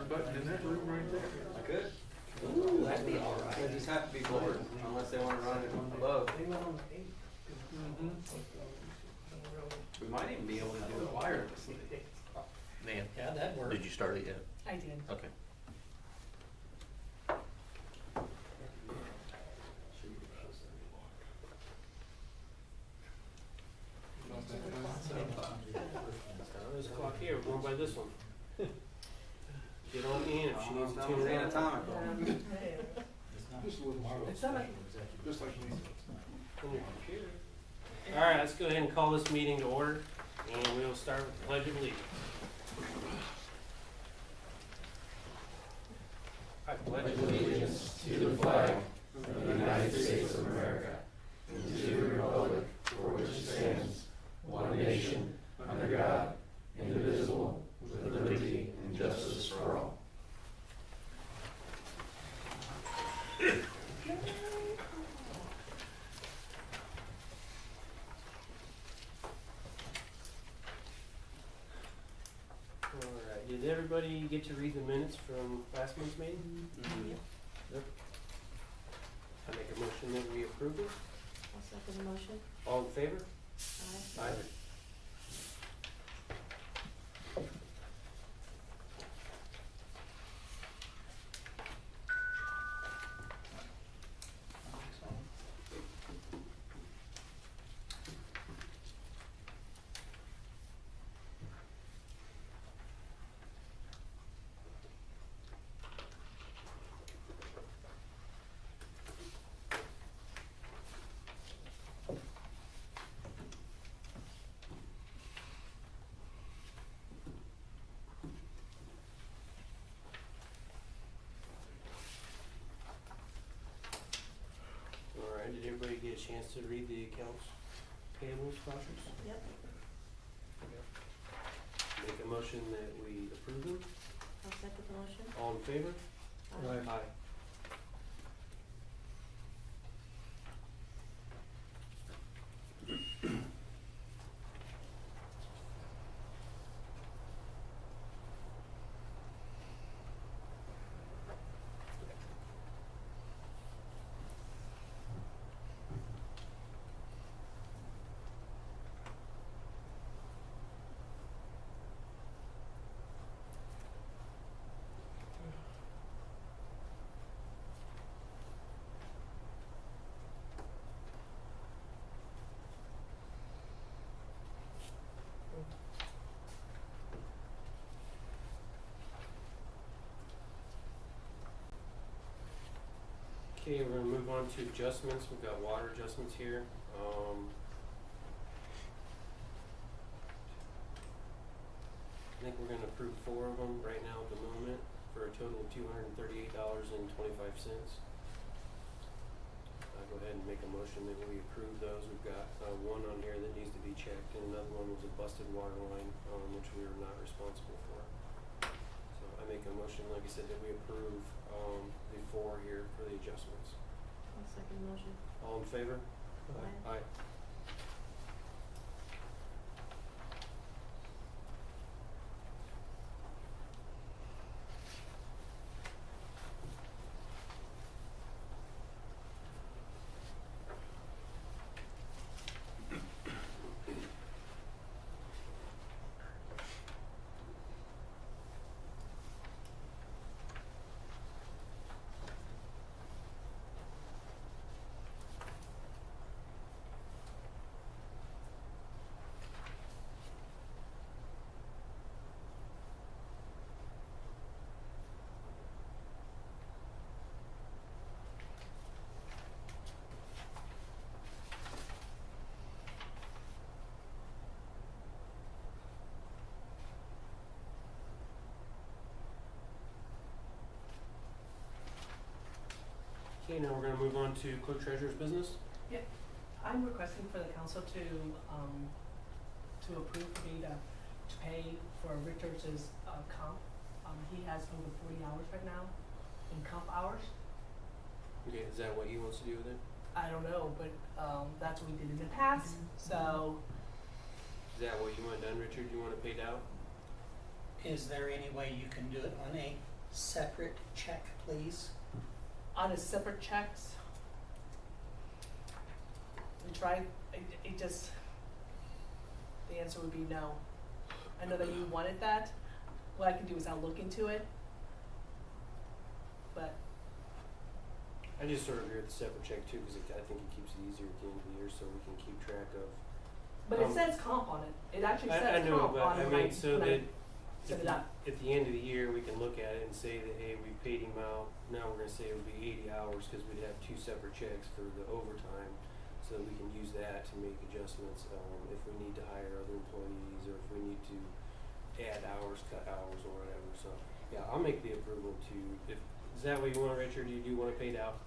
button in that room right there. I could. Ooh, that'd be all right. They just have to be bored unless they want to run it above. Mm-hmm. We might even be able to do it wirelessly. Man, yeah, that'd work. Did you start it yet? I did. Okay. There's a clock here, we're going by this one. Get on in if she needs to tune it out. Anatomical. Just a little It's not like, just like me. On your computer. All right, let's go ahead and call this meeting to order, and we'll start with the Pledge of Allegiance. I pledge allegiance to the flag of the United States of America and to the republic for which it stands, one nation, under God, indivisible, with liberty and justice for all. All right, did everybody get to read the minutes from last month's meeting? Yep. I make a motion that we approve it. I'll second the motion. All in favor? Aye. All right, did everybody get a chance to read the accounts payables vouchers? Yep. Make a motion that we approve them. I'll second the motion. All in favor? Aye. Okay, we're gonna move on to adjustments. We've got water adjustments here. I think we're gonna approve 4 of them right now at the moment for a total of $238.25. I'll go ahead and make a motion that we approve those. We've got one on here that needs to be checked, and another one was a busted water line, which we are not responsible for. So I make a motion, like I said, that we approve the 4 here for the adjustments. I'll second the motion. All in favor? Aye. Aye. Okay, now we're gonna move on to clerk treasurer's business. I'm requesting for the council to approve for me to pay for Richards's comp. He has over 40 hours right now in comp hours. Okay, is that what he wants to do with it? I don't know, but that's what we did in the past, so Is that what you want done, Richard? You want it paid out? Is there any way you can do it on a separate check, please? On a separate checks. We tried, it just, the answer would be no. I know that you wanted that. What I can do is I'll look into it. But, I just sort of agree with the separate check too, because I think it keeps it easier at the end of the year so we can keep track of. but it says comp on it. It actually I says know, comp but on I it mean, so that set it up. at the end of the year, we can look at it and say that, hey, we paid him out, now we're gonna say it would be 80 hours, cause we'd have 2 separate checks for the overtime. So we can use that to make adjustments, if we need to hire other employees, or if we need to add hours, cut hours, or whatever, so, yeah, I'll make the approval is that what you want, Richard, you do want it paid out?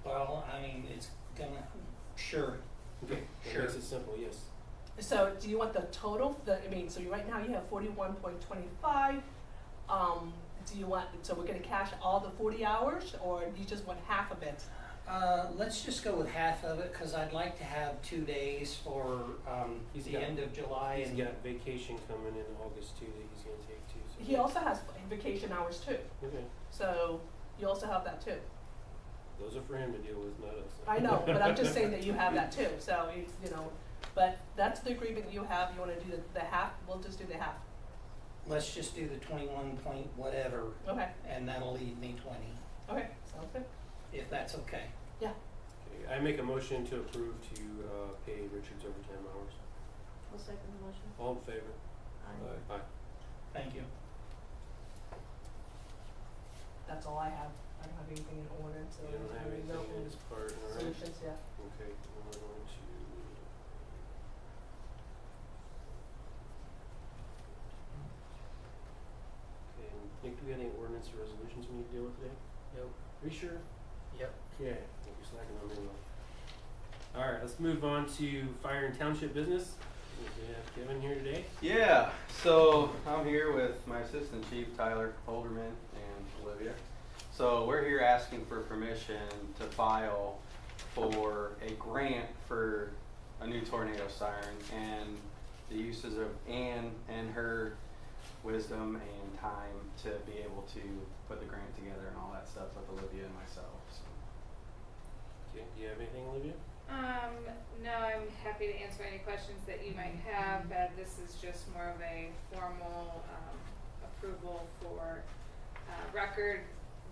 Well, I mean, it's gonna, sure. Okay, that Sure. makes it simple, yes. So do you want the total, so right now you have 41.25, do you want, so we're gonna cash all the 40 hours, or do you just want half of it? Let's just go with half of it, cause I'd like to have 2 days for, He's the got- end of July He's and. got vacation coming in August too that he's gonna take too, so. He also has vacation hours too, Okay, so you also have that too. those are for him to deal with, not us. I know, but I'm just saying that you have that too, so it's, but that's the agreement you have, you wanna do the half, we'll just do the half, Let's just do the 21 point whatever, okay, and that'll leave me 20, okay, sounds good, if that's okay. yeah. Okay, I make a motion to approve to, pay Richard's overtime hours. I'll second the motion. All in favor? Aye. Aye. Thank you. That's all I have, I don't have anything in order, so. You don't have I mean, no anything in this part, alright? Solutions, yeah. Okay, then we're going to. Okay, Nick, do we have any ordinance or resolutions we need to deal with today? Nope. Are you sure? Yep. Yeah, I think you're slacking on me a little. Alright, let's move on to fire and township business. We have Kevin here today. Yeah, so I'm here with my assistant chief, Tyler Holderman, and Olivia. So we're here asking for permission to file for a grant for a new tornado siren, and the uses of Ann and her wisdom and time to be able to put the grant together and all that stuff with Olivia and myself. So. Okay, do you have anything, Olivia? No, I'm happy to answer any questions that you might have. This is just more of a formal approval for record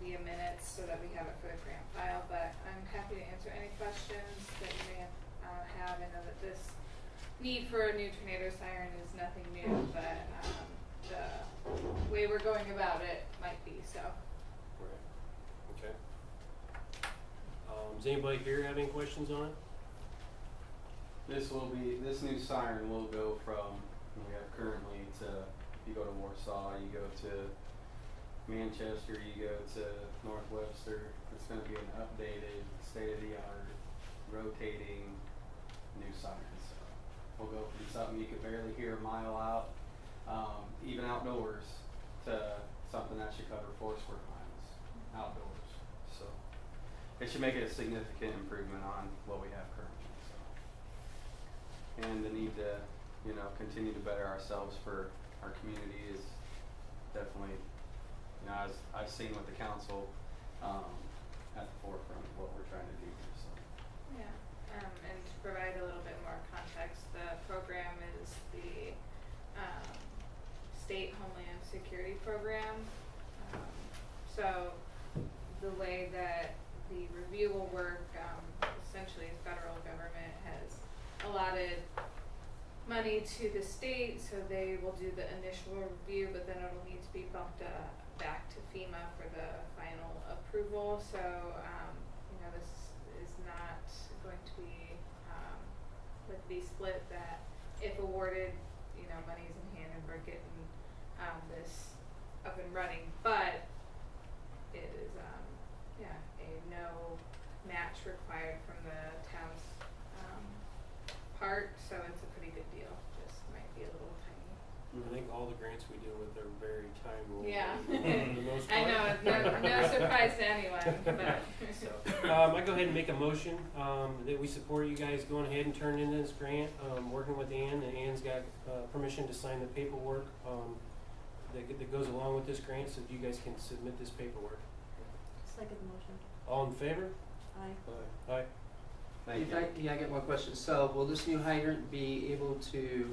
via minutes so that we have it for the grant file. But I'm happy to answer any questions that you may have. I know that this need for a new tornado siren is nothing new, but the way we're going about it might be so. Right. Okay. Does anybody here have any questions on it? This new siren will go from, we have currently to, you go to Warsaw, you go to Manchester, you go to North Webster. It's gonna be an updated, state-of-the-art, rotating new siren. So we'll go from something you could barely hear a mile out, even outdoors, to something that should cover 4 square miles outdoors. So it should make it a significant improvement on what we have currently. And the need to, continue to better ourselves for our community is definitely, as I've seen with the council, at the forefront of what we're trying to do here, so. Yeah, and to provide a little bit more context, the program is the state Homeland Security Program. So the way that the review will work, essentially the federal government has allotted money to the state, so they will do the initial review, but then it'll need to be bumped back to FEMA for the final approval. So, this is not going to be split, that if awarded, money's in hand and we're getting this up and running, but it is, a no match required from the town's part, so it's a pretty big deal. Just might be a little tiny. I think all the grants we deal with are very timely. Yeah. For the most I part. know, no surprise to anyone, but. So, I go ahead and make a motion, that we support you guys going ahead and turning in this grant, working with Ann, and Ann's got, permission to sign the paperwork, that goes along with this grant, so you guys can submit this paperwork. Second motion. All in favor? Aye. Aye. Thank If you. I get one question. So will this new hydrant be able to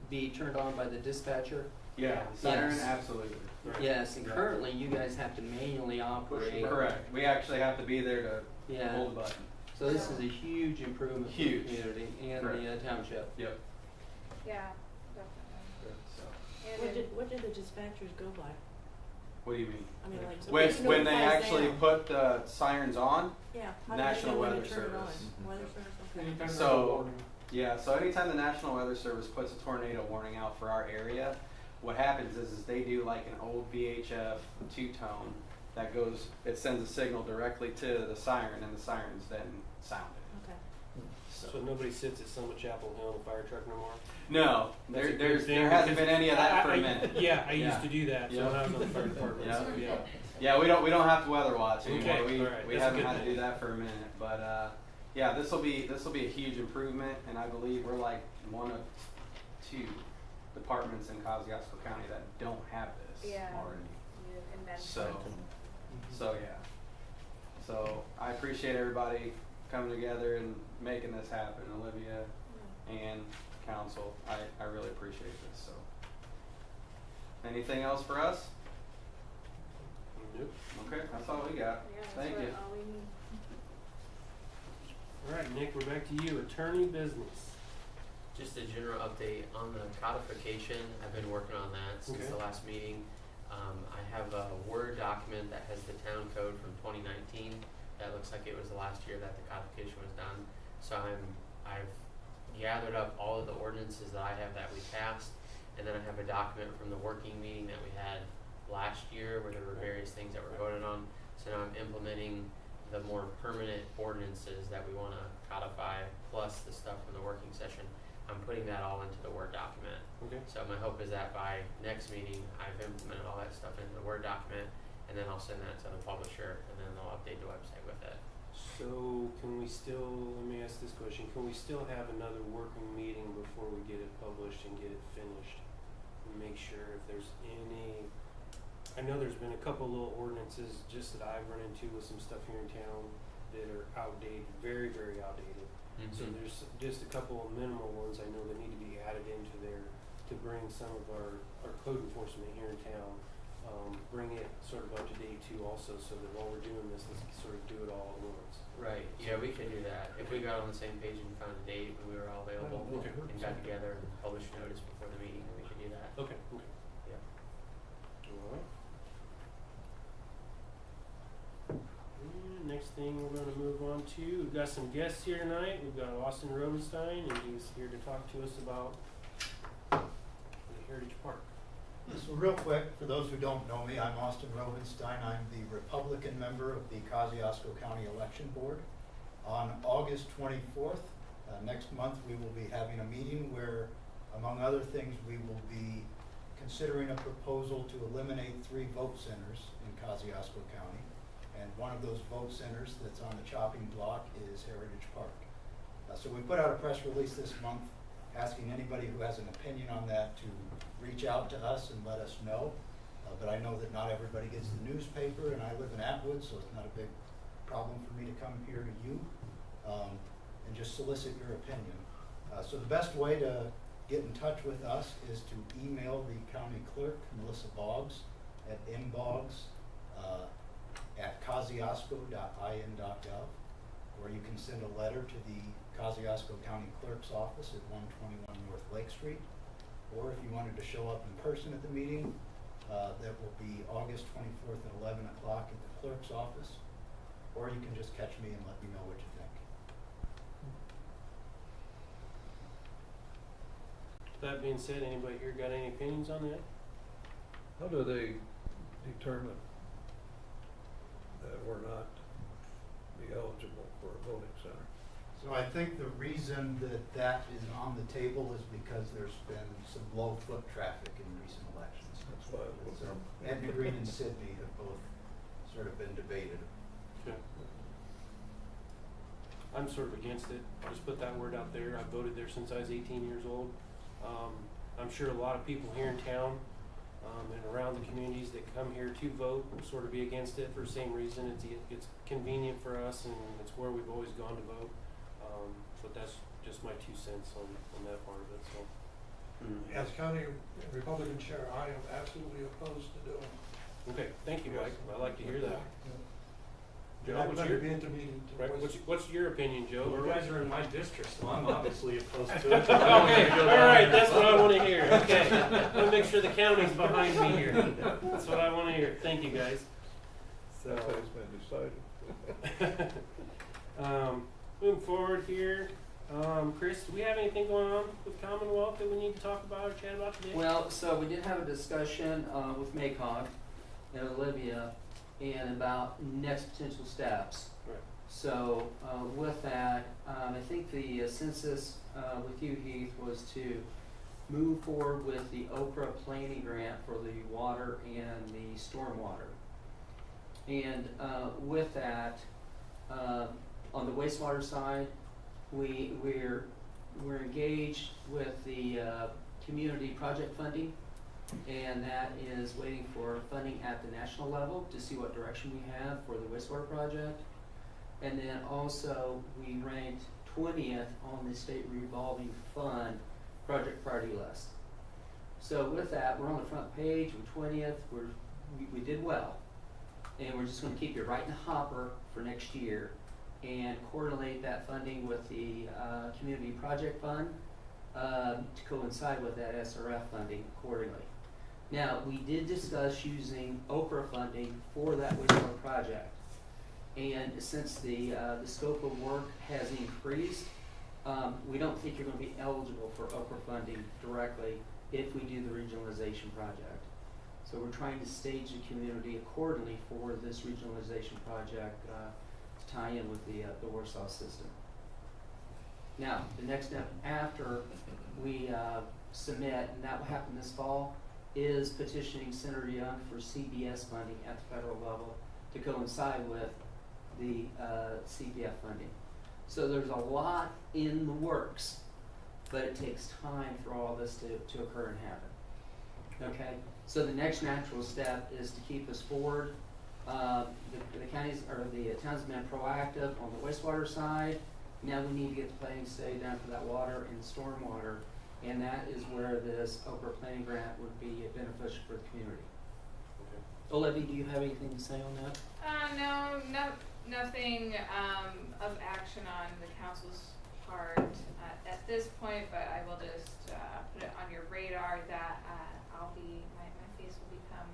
be turned on by the dispatcher? Yeah, siren, Yes. absolutely. Right. Yes, and currently you guys have to manually operate. Correct. We actually have to be there to Yeah. hold the button. So this is a huge improvement for the Huge. community and the township. Yep. Yeah, definitely. So, And What did the dispatchers go by? what do you mean? I mean, like, so When, who when they notifies actually them? put the sirens on, Yeah, how do they National know when to Weather turn it on? Service. Weather service, okay. Anytime there's a So- warning. yeah, so anytime the National Weather Service puts a tornado warning out for our area, what happens is they do like an old VHF two-tone that goes, it sends a signal directly to the siren and the sirens then sound it. Okay. So nobody sits at Summit Chapel Hill in a fire truck no more? No, That's a good there thing hasn't because been any of that for a I- minute. Yeah, I Yeah. used to do that, so Yeah. when I was on the fire department, Yeah. so yeah. Yeah, we don't have to weather watch anymore. Okay, We all right, we that's a haven't good had to thing. do that for a minute, but yeah, this will be a huge improvement, and I believe we're like one of two departments in Kosciuszko County that don't have this Yeah. already. you invented So yeah, so I appreciate everybody coming together and making this happen, Olivia and council. I really appreciate this. So, anything else for us? Nope. Okay, that's all we got. Yeah, that's Thank what you. all we need. All right, Nick, we're back to you, attorney business. Just a general update on the codification. I've been working on that since Okay. the last meeting. I have a Word document that has the town code from 2019. That looks like it was the last year that the codification was done. So I've gathered up all of the ordinances that I have that we passed, and then I have a document from the working meeting that we had last year where there were various things that were voted on. So now I'm implementing the more permanent ordinances that we want to codify, plus the stuff from the working session. I'm putting that all into the Word document. Okay. So my hope is that by next meeting, I've implemented all that stuff into the Word document, and then I'll send that to the publisher, and then they'll update the website with it. So can we still, let me ask this question, can we still have another working meeting before we get it published and get it finished? And make sure if there's any, I know there's been a couple little ordinances just that I've run into with some stuff here in town that are outdated, very, very outdated. So there's just a couple of minimal ones I know that need to be added into there to bring some of our code enforcement here in town, bring it sort of up to date too also, so that while we're doing this, let's sort of do it all at once. Right, yeah, we can do that. If we got on the same page and found a date when we were all available Okay. and got together and published notice before the meeting, then we could do that. Okay, okay. Yeah. All right. And next thing we're gonna move on to, we've got some guests here tonight. We've got Austin Robenstein, and he's here to talk to us about the Heritage Park. So real quick, for those who don't know me, I'm Austin Robenstein. I'm the Republican member of the Kosciuszko County Election Board. On August 24th, next month, we will be having a meeting where, among other things, we will be considering a proposal to eliminate 3 vote centers in Kosciuszko County. And one of those vote centers that's on the chopping block is Heritage Park. So we put out a press release this month asking anybody who has an opinion on that to reach out to us and let us know. But I know that not everybody gets the newspaper, and I live in Atwood, so it's not a big problem for me to come here to you and just solicit your opinion. So the best way to get in touch with us is to email the county clerk, Melissa Boggs, at mboggs@kosciuszko.in.gov, or you can send a letter to the Kosciuszko County Clerk's office at 121 North Lake Street. Or if you wanted to show up in person at the meeting, that will be August 24th at 11 o'clock at the clerk's office. Or you can just catch me and let me know what you think. That being said, anybody here got any opinions on that? How do they determine that we're not be eligible for a voting center? So I think the reason that that is on the table is because there's been some low foot traffic in recent elections. That's why I was So Etna Green and Sydney have both sort of been debated. Okay. I'm sort of against it. I'll just put that word out there. I voted there since I was 18 years old. I'm sure a lot of people here in town and around the communities that come here to vote will sort of be against it for the same reason. It's convenient for us, and it's where we've always gone to vote. But that's just my 2 cents on that part of it, so. As county Republican chair, I am absolutely opposed to doing it. Okay, thank you, Mike. I like to hear that. Joe, I'd what's rather your, be intermediate to right, voice. what's your opinion, Joe? Well, Or you what's- guys are in my district, so I'm obviously opposed to it. Okay, all right, that's what I want to hear. Okay, I want to make sure the county's behind me here. That's what I want to hear. Thank you, guys. So, That's how it's been decided. moving forward here, Chris, do we have anything going on with Commonwealth that we need to talk about or chat about today? Well, so we did have a discussion with MACOG and Olivia and about next potential steps. Right. So with that, I think the census with you, Heath, was to move forward with the Oprah planning grant for the water and the stormwater. And with that, on the wastewater side, we're engaged with the community project funding, and that is waiting for funding at the national level to see what direction we have for the wastewater project. And then also we ranked 20th on the state revolving fund project priority list. So with that, we're on the front page, we're 20th, we did well. And we're just gonna keep you right in the hopper for next year and coordinate that funding with the community project fund to coincide with that SRF funding accordingly. Now, we did discuss using Oprah funding for that wastewater project. And since the scope of work has increased, we don't think you're gonna be eligible for Oprah funding directly if we do the regionalization project. So we're trying to stage the community accordingly for this regionalization project to tie in with the Warsaw system. Now, the next step after we submit, and that will happen this fall, is petitioning Senator Young for CBS funding at the federal level to coincide with the CPF funding. So there's a lot in the works, but it takes time for all this to occur and happen. Okay, so the next natural step is to keep us forward. The counties or the towns have been proactive on the wastewater side. Now we need to get the planning study done for that water and stormwater, and that is where this Oprah planning grant would be beneficial for the community. Okay. Olivia, do you have anything to say on that? Nothing of action on the council's part at this point, but I will just put it on your radar that my face will become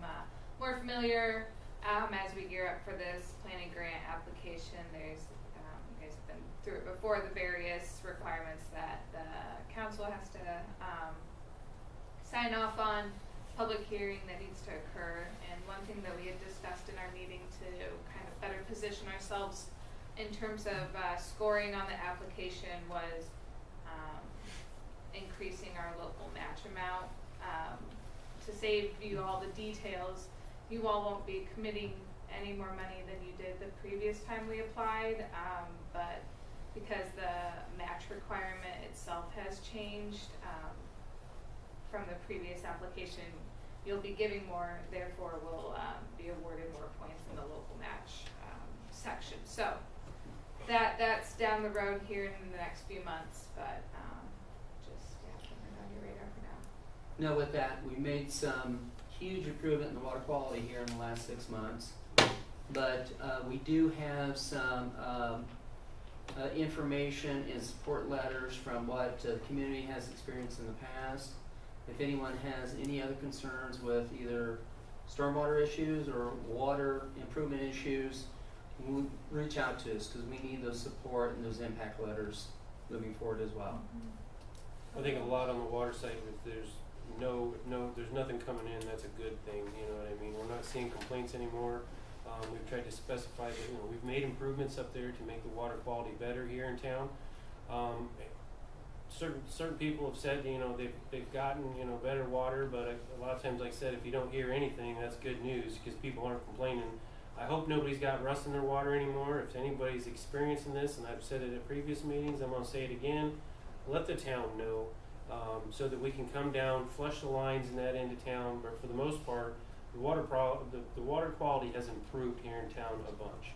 more familiar as we gear up for this planning grant application. There's you guys have been through it before, the various requirements that the council has to sign off on, public hearing that needs to occur, and one thing that we had discussed in our meeting to kind of better position ourselves in terms of scoring on the application was increasing our local match amount. To save you all the details, you all won't be committing any more money than you did the previous time we applied, but because the match requirement itself has changed from the previous application, you'll be giving more, therefore will be awarded more points in the local match section. So that's down the road here in the next few months, but just putting it on your radar for now. Now with that, we made some huge improvement in the water quality here in the last 6 months, but we do have some information and support letters from what the community has experienced in the past. If anyone has any other concerns with either stormwater issues or water improvement issues, reach out to us because we need those support and those impact letters moving forward as well. I think a lot on the water side, if there's there's nothing coming in, that's a good thing, you know what I mean? We're not seeing complaints anymore. We've tried to specify that, we've made improvements up there to make the water quality better here in town. Certain people have said, they've gotten, better water, but a lot of times, like I said, if you don't hear anything, that's good news because people aren't complaining. I hope nobody's got rust in their water anymore. If anybody's experiencing this, and I've said it at previous meetings, I'm going to say it again, let the town know. so that we can come down, flush the lines in that end of town, but for the most part, the water quality has improved here in town a bunch.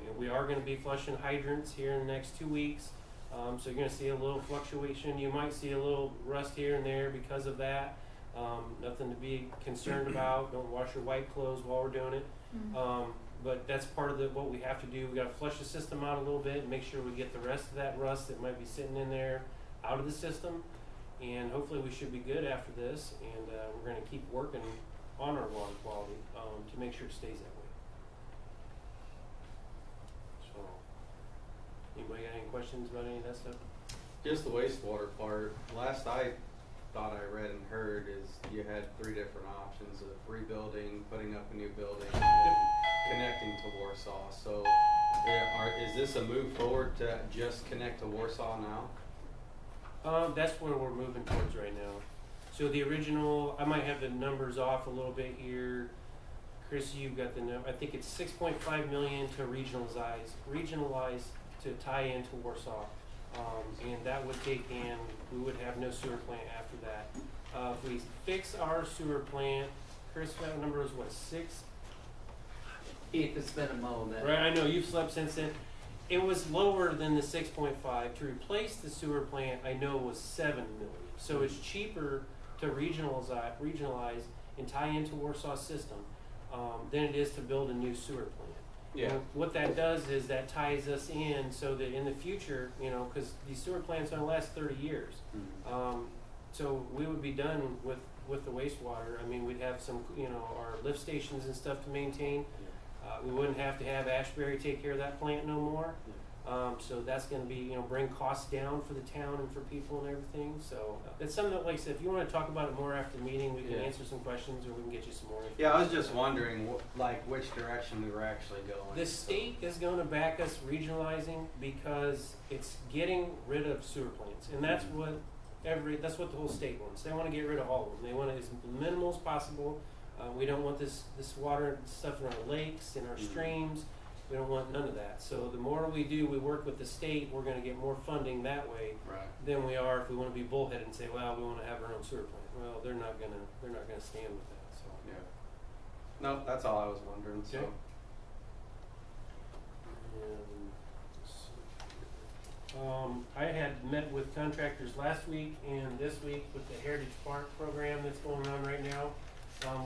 And we are gonna be flushing hydrants here in the next 2 weeks, so you're gonna see a little fluctuation. You might see a little rust here and there because of that. Nothing to be concerned about. Don't wash your white clothes while we're doing it. But that's part of what we have to do. We gotta flush the system out a little bit and make sure we get the rest of that rust that might be sitting in there out of the system. And hopefully we should be good after this, and we're gonna keep working on our water quality to make sure it stays that way. So, anybody got any questions about any of that stuff? Just the wastewater part, last I thought I read and heard is you had 3 different options of rebuilding, putting up a new building, and then connecting to Warsaw. So is this a move forward to just connect to Warsaw now? That's where we're moving towards right now. So the original, I might have the numbers off a little bit here. Chris, you've got the number. I think it's 6.5 million to regionalize to tie into Warsaw. And that would take in, we would have no sewer plant after that. If we fix our sewer plant, Chris, that number was what, 6? Heath, it's been a moment. Right, I know, you've slept since then. It was lower than the 6.5. To replace the sewer plant, I know was 7 million. So it's cheaper to regionalize and tie into Warsaw's system than it is to build a new sewer plant. Yeah. And what that does is that ties us in so that in the future, you know, because these sewer plants only last 30 years. So we would be done with the wastewater. I mean, we'd have some, you know, our lift stations and stuff to maintain. We wouldn't have to have Ashbury take care of that plant no more. So that's going to be, you know, bring costs down for the town and for people and everything. So it's something that, like I said, if you want to talk about it more after the meeting, we can answer some questions or we can get you some more information. Yeah, I was just wondering, like, which direction we were actually going. The state is going to back us regionalizing because it's getting rid of sewer plants, and that's what the whole state wants. They want to get rid of all of them. They want it as minimal as possible. We don't want this water stuff in our lakes, in our streams. We don't want none of that. So the more we do, we work with the state, we're going to get more funding that way than we are if we want to be bullheaded and say, well, we want to have our own sewer plant. Well, they're not gonna stand with that. So Yeah. No, that's all I was wondering. So. Okay. I had met with contractors last week and this week with the Heritage Park program that's going on right now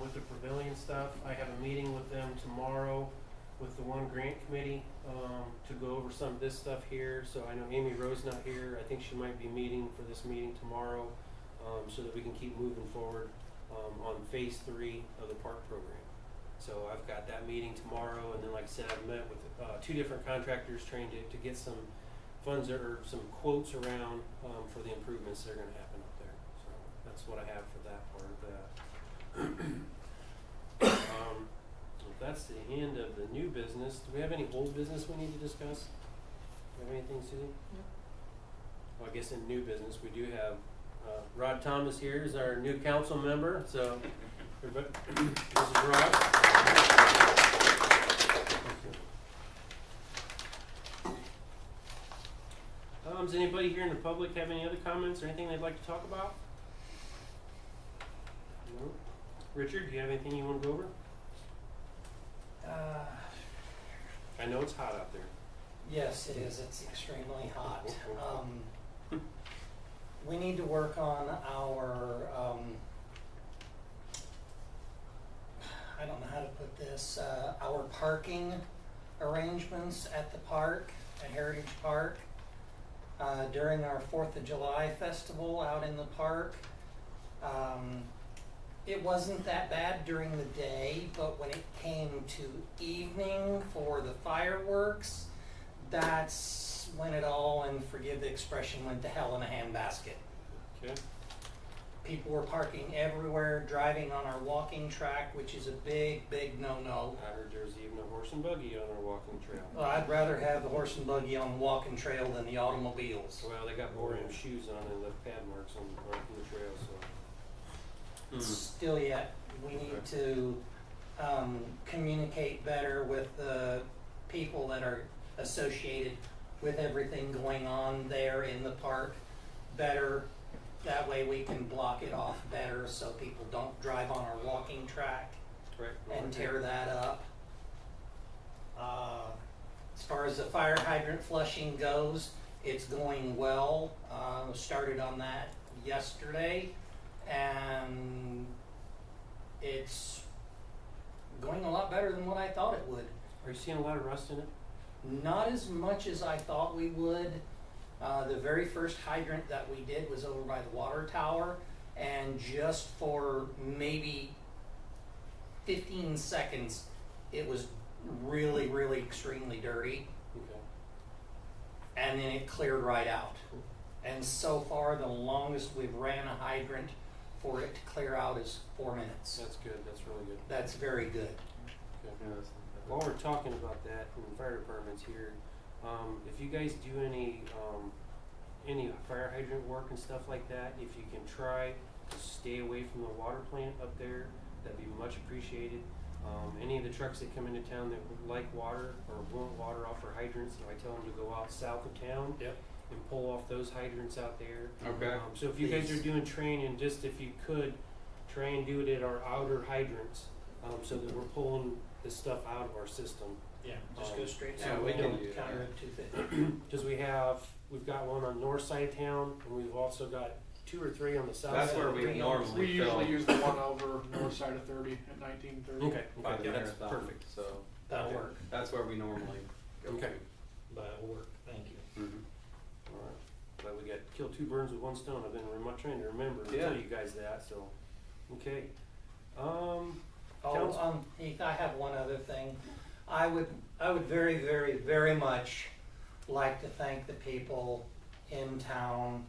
with the pavilion stuff. I have a meeting with them tomorrow with the one grant committee to go over some of this stuff here. So I know Amy Rowe's not here. I think she might be meeting for this meeting tomorrow so that we can keep moving forward on phase 3 of the park program. So I've got that meeting tomorrow, and then like I said, I've met with 2 different contractors trying to get some funds or some quotes around for the improvements that are going to happen up there. So that's what I have for that part of that. That's the end of the new business. Do we have any old business we need to discuss? Do you have anything, Susie? No. Well, I guess in new business we do have Rod Thomas here is our new council member. So, everybody, this is Rod. Does anybody here in the public have any other comments or anything they'd like to talk about? No. Richard, do you have anything you want to go over? I know it's hot out there. Yes, it is. It's extremely hot. We need to work on our, I don't know how to put this, our parking arrangements at the park, at Heritage Park. During our 4th of July festival out in the park. It wasn't that bad during the day, but when it came to evening for the fireworks, that's when it all, and forgive the expression, went to hell in a handbasket. Okay. People were parking everywhere, driving on our walking track, which is a big, big no-no. I heard there's even a horse and buggy on our walking trail. Well, I'd rather have the horse and buggy on the walking trail than the automobiles. Well, they got Boreum shoes on and left pad marks on the trail, so. Still yet, we need to communicate better with the people that are associated with everything going on there in the park better. That way we can block it off better so people don't drive on our walking track Right. and tear that up. As far as the fire hydrant flushing goes, it's going well. Started on that yesterday, and it's going a lot better than what I thought it would. Are you seeing a lot of rust in it? Not as much as I thought we would. The very first hydrant that we did was over by the water tower, and just for maybe 15 seconds, it was really, really extremely dirty, Okay. and then it cleared right out. And so far, the longest we've ran a hydrant for it to clear out is 4 minutes. That's good, that's really good. That's very good. Okay. Yeah, that's not bad. While we're talking about that in the fire departments here, if you guys do any fire hydrant work and stuff like that, if you can try to stay away from the water plant up there, that'd be much appreciated. Any of the trucks that come into town that would like water or want water off their hydrants, I tell them to go out south of town. Yep. And pull off those hydrants out there. Okay. So if you guys Please. are doing training, just if you could, try and do it at our outer hydrants, so that we're pulling this stuff out of our system. Yeah, just go straight so down. we can Don't do that. counter it 250. Cause we've got one on the north side of town, and we've also got 2 or 3 on the south That's side. where we We normally We usually film. use the one over north side of 30 at 1930. Okay, By okay, the that's marathon, perfect. So That'll work. that's where we normally go. Okay. That'll work. Thank you. Mm-hmm. Alright, but we got kill 2 birds with 1 stone. I've been trying to remember to Yeah. tell you guys that, so, okay. Oh, Counsel- Heath, I have one other thing. I would very, very, very much like to thank the people in town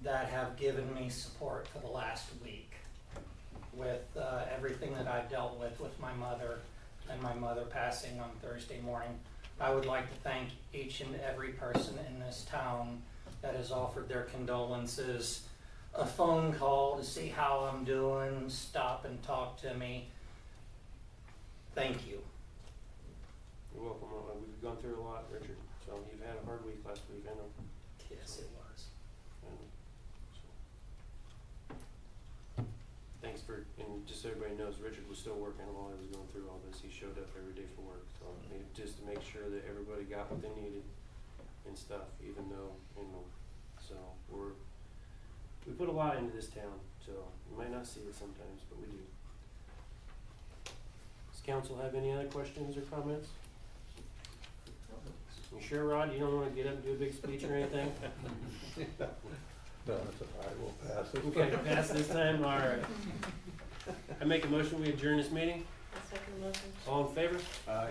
that have given me support for the last week with everything that I've dealt with my mother and my mother passing on Thursday morning. I would like to thank each and every person in this town that has offered their condolences, a phone call to see how I'm doing, stop and talk to me. Thank you. You're welcome. We've gone through a lot, Richard, so you've had a hard week last week, I know. Yes, it was. Thanks for, and just so everybody knows, Richard was still working while I was going through all this. He showed up every day for work, so just to make sure that everybody got what they needed and stuff, even though, so we put a lot into this town, so you might not see it sometimes, but we do. Does council have any other questions or comments? You sure, Rod, you don't wanna get up and do a big speech or anything? No, it's all right, we'll pass it. Okay, pass this time, alright. I make a motion, we adjourn this meeting. A second motion. All in favor? Aye.